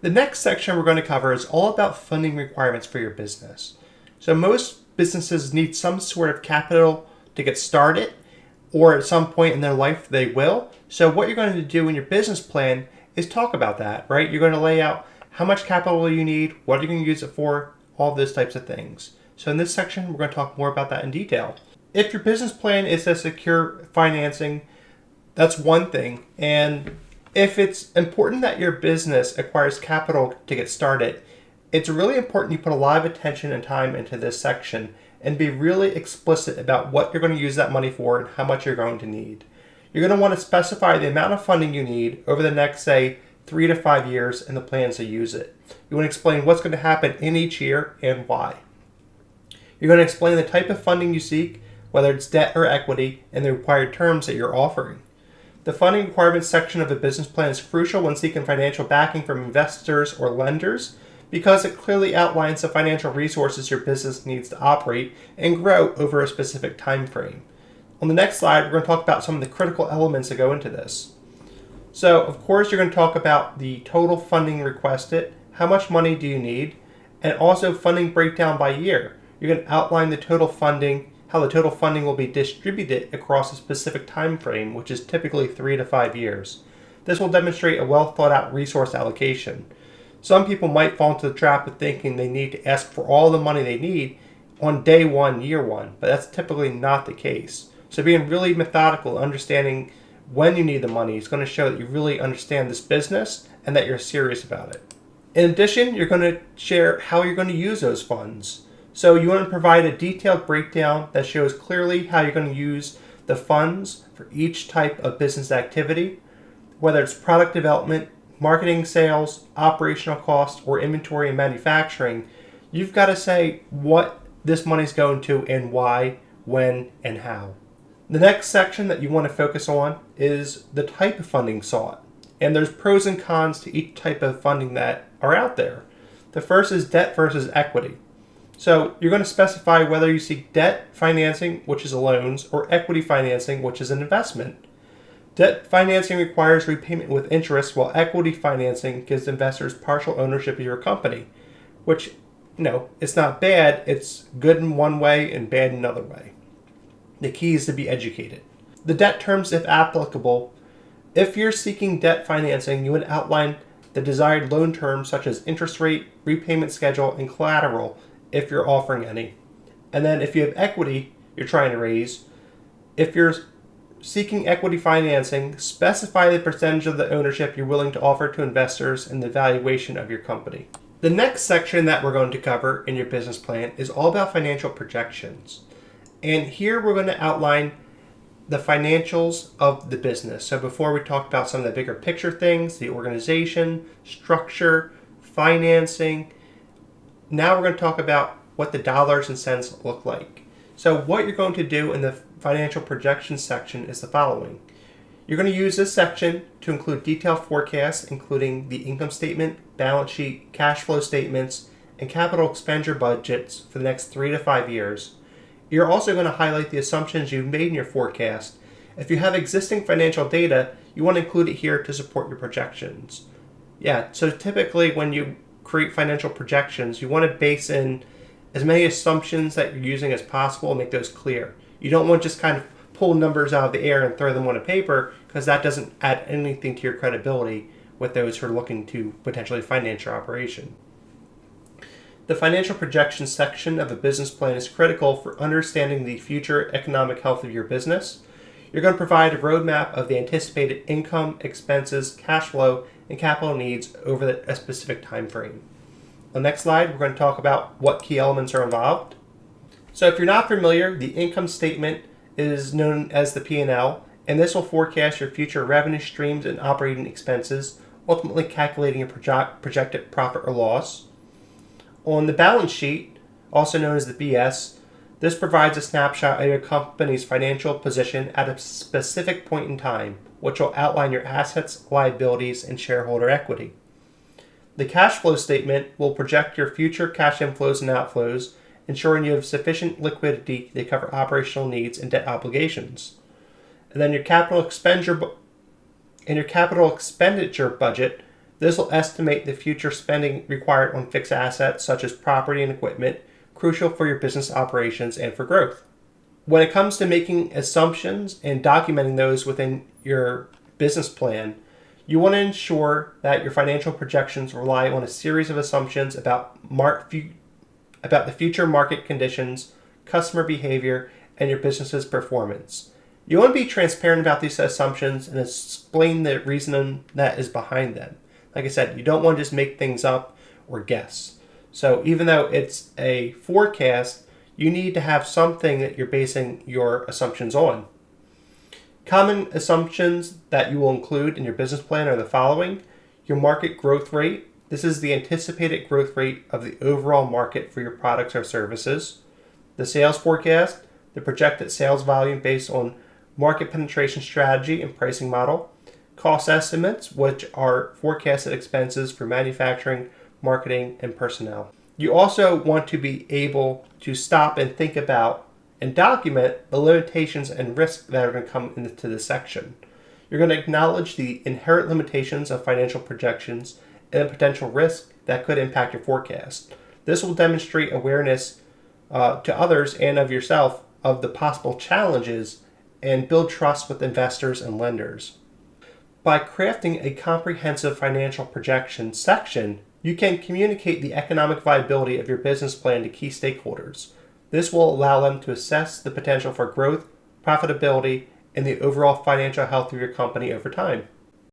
The next section we're going to cover is all about funding requirements for your business. So most businesses need some sort of capital to get started, or at some point in their life they will. So what you're going to do in your business plan is talk about that, right? You're going to lay out how much capital you need, what you're going to use it for, all those types of things. So in this section, we're going to talk more about that in detail. If your business plan is to secure financing, that's one thing. And if it's important that your business acquires capital to get started, it's really important you put a lot of attention and time into this section and be really explicit about what you're going to use that money for and how much you're going to need. You're going to want to specify the amount of funding you need over the next, say, 3 to 5 years and the plans to use it. You want to explain what's going to happen in each year and why. You're going to explain the type of funding you seek, whether it's debt or equity, and the required terms that you're offering. The funding requirements section of a business plan is crucial when seeking financial backing from investors or lenders because it clearly outlines the financial resources your business needs to operate and grow over a specific time frame. On the next slide, we're going to talk about some of the critical elements that go into this. So, of course, you're going to talk about the total funding requested, how much money do you need, and also funding breakdown by year. You're going to outline the total funding, how the total funding will be distributed across a specific time frame, which is typically 3 to 5 years. This will demonstrate a well thought out resource allocation. Some people might fall into the trap of thinking they need to ask for all the money they need on day one, year one, but that's typically not the case. So being really methodical, understanding when you need the money is going to show that you really understand this business and that you're serious about it. In addition, you're going to share how you're going to use those funds. So you want to provide a detailed breakdown that shows clearly how you're going to use the funds for each type of business activity, whether it's product development, marketing, sales, operational costs, or inventory and manufacturing. You've got to say what this money's going to and why, when, and how. The next section that you want to focus on is the type of funding sought. And there's pros and cons to each type of funding that are out there. The first is debt versus equity. So you're going to specify whether you seek debt financing, which is loans, or equity financing, which is an investment. Debt financing requires repayment with interest, while equity financing gives investors partial ownership of your company, which, it's not bad. It's good in one way and bad in another way. The key is to be educated. The debt terms, if applicable. If you're seeking debt financing, you would outline the desired loan terms such as interest rate, repayment schedule, and collateral if you're offering any. And then if you have equity you're trying to raise, if you're seeking equity financing, specify the percentage of the ownership you're willing to offer to investors and the valuation of your company. The next section that we're going to cover in your business plan is all about financial projections. And here we're going to outline the financials of the business. So before we talked about some of the bigger picture things, the organization, structure, financing, now we're going to talk about what the dollars and cents look like. So what you're going to do in the financial projections section is the following. You're going to use this section to include detailed forecasts, including the income statement, balance sheet, cash flow statements, and capital expenditure budgets for the next 3 to 5 years. You're also going to highlight the assumptions you've made in your forecast. If you have existing financial data, you want to include it here to support your projections. So typically when you create financial projections, you want to base in as many assumptions that you're using as possible and make those clear. You don't want to just kind of pull numbers out of the air and throw them on a paper, because that doesn't add anything to your credibility with those who are looking to potentially finance your operation. The financial projections section of a business plan is critical for understanding the future economic health of your business. You're going to provide a roadmap of the anticipated income, expenses, cash flow, and capital needs over a specific time frame. On the next slide, we're going to talk about what key elements are involved. So if you're not familiar, the income statement is known as the P&L, and this will forecast your future revenue streams and operating expenses, ultimately calculating a projected profit or loss. On the balance sheet, also known as the BS, this provides a snapshot of your company's financial position at a specific point in time, which will outline your assets, liabilities, and shareholder equity. The cash flow statement will project your future cash inflows and outflows, ensuring you have sufficient liquidity to cover operational needs and debt obligations. And then your capital expenditure budget This will estimate the future spending required on fixed assets such as property and equipment, crucial for your business operations and for growth. When it comes to making assumptions and documenting those within your business plan, you want to ensure that your financial projections rely on a series of assumptions about the future market conditions, customer behavior, and your business's performance. You want to be transparent about these assumptions and explain the reason that is behind them. Like I said, you don't want to just make things up or guess. So even though it's a forecast, you need to have something that you're basing your assumptions on. Common assumptions that you will include in your business plan are the following: your market growth rate. This is the anticipated growth rate of the overall market for your products or services. The sales forecast, the projected sales volume based on market penetration strategy and pricing model. Cost estimates, which are forecasted expenses for manufacturing, marketing, and personnel. You also want to be able to stop and think about and document the limitations and risks that are going to come into this section. You're going to acknowledge the inherent limitations of financial projections and the potential risk that could impact your forecast. This will demonstrate awareness to others and of yourself of the possible challenges and build trust with investors and lenders. By crafting a comprehensive financial projection section, you can communicate the economic viability of your business plan to key stakeholders. This will allow them to assess the potential for growth, profitability, and the overall financial health of your company over time.